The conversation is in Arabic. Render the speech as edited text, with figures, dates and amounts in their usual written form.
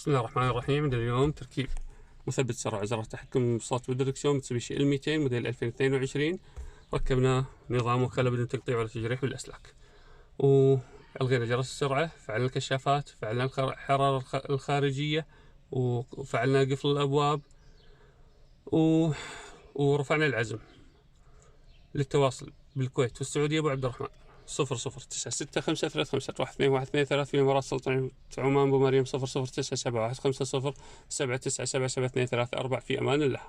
بسم الله الرحمن الرحيم. عندنا اليوم تركيب مثبت سرعة زر تحكم بصوت والدركسيون متسوبيشي ال200 موديل 2022. ركبنا نظام وكالة بدون تقطيع ولا تجريح بالأسلاك، وألغينا جرس السرعة، فعلنا الكشافات، فعلنا الحرارة الخارجية، وفعلنا قفل الأبواب، ورفعنا العزم. للتواصل بالكويت والسعودية أبو عبد الرحمن 009653512123 في الإمارات سلطنة عمان أبو مريم 00971507977723. في أمان الله.